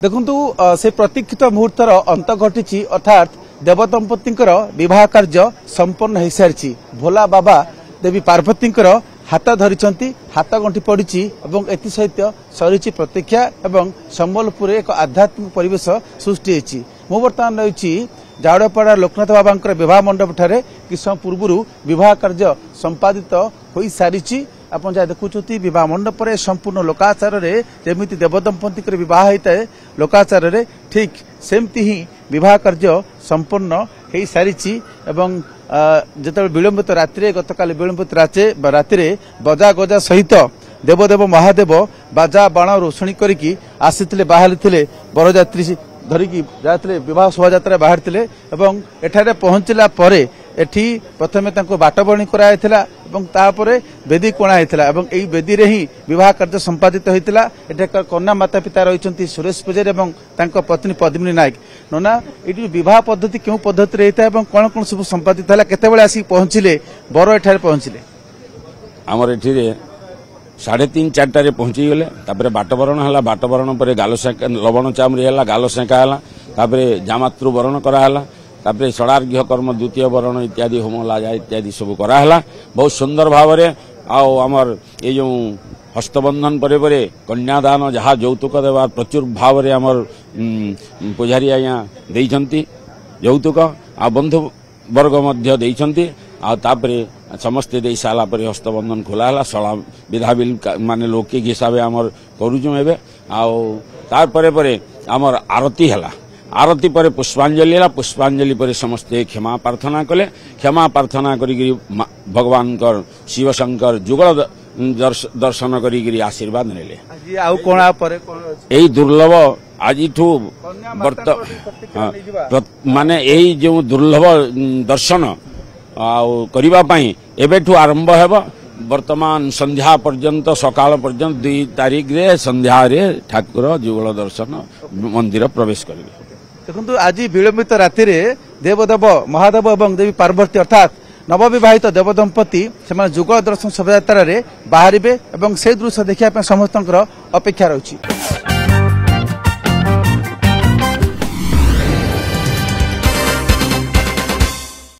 देखु से प्रतीक्षित मुहूर्तर अंत घटी अर्थात देवदंपति विवाह कार्य संपन्न हो सारी भोला बाबा देवी पार्वती हाथ धरी हाथ गंठी पड़ी एसहित सरी प्रतीक्षा एवं संबलपुर एक आध्यात्मिक परिवेश सृष्टि होती। मु बर्तमान रही जावड़पाड़ा लोकनाथ बाबा विवाह मंडप ठारे कि समय पूर्व विवाह कार्य संपादित हो सारी आप जहाँ देखुं विवाह मंडप संपूर्ण लोकाचार जमी देवदंपति विवाह होता है लोकाचार ठीक सेमती ही विवाह कार्य संपन्न हो सारी जिते विलंबित राति गतकाली विलंबित राति बजा गजा सहित देवदेव महादेव बाजा बाण रोषणी करके आसी बाहरी बरजात्री धरिकी जाते विवाह शोभा बाहर एठारे पहुंचला परे एठी प्रथमे बाटबणी करापर बेदी कोणा यही बेदी रे ही विवाह कार्य संपादित होता। एठार कन्या माता पिता रही सुरेश पूजारी और पत्नी पद्मिनी नायक। नना ये विवाह पद्धति क्यों पद्धति होता है कौन कौन सब संपादित है केते आसिक पहुंचले बर एठारे पहुंचले आमर एठी 3:30-4 पहुंची गले तापर बाटबरण है बाटबरण पर गाल सेका लवण चामरी है गाल सेका है जामातृ बरण कराला तापर षडार्घ्य कर्म द्वितीय बरण इत्यादि होम लाजा इत्यादि सब कराला बहुत सुंदर भाव आमर ये जो हस्तबंधन परे परे कन्यादान जहाँ यौतुक देवार प्रचुर भाव आमर पुजारी आज्ञा देइछंती यौतुक आ बंधु वर्ग मध्य देइछंती आ तापरे समस्ते दे सारा पर हस्तबंधन खोला है सला विधा बिल माने लौकिक हिसाब आमर करूँ एवं आपर आमर आरती है आरती पर पुष्पांजलि है पुष्पांजलि पर समस्ते क्षमा प्रार्थना कले क्षमा प्रार्थना करी भगवान शिव शंकर जुगल दर्शन करी आशीर्वाद नेले यही दुर्लभ आज माने यही जो दुर्लभ दर्शन एबेठू आरंभ है वर्तमान संध्या पर्यंत सकाल पर्यंत 2 तारीख रे संध्या रे ठाकुर जुगल दर्शन मंदिर प्रवेश करेंगे। देखो आज विलंबित राति देवदेव महादेव और देवी पार्वती अर्थात नवविवाहित देवदंपति से जुगल दर्शन शोभा बाहर से दृश्य देखा समस्त अपेक्षा रही।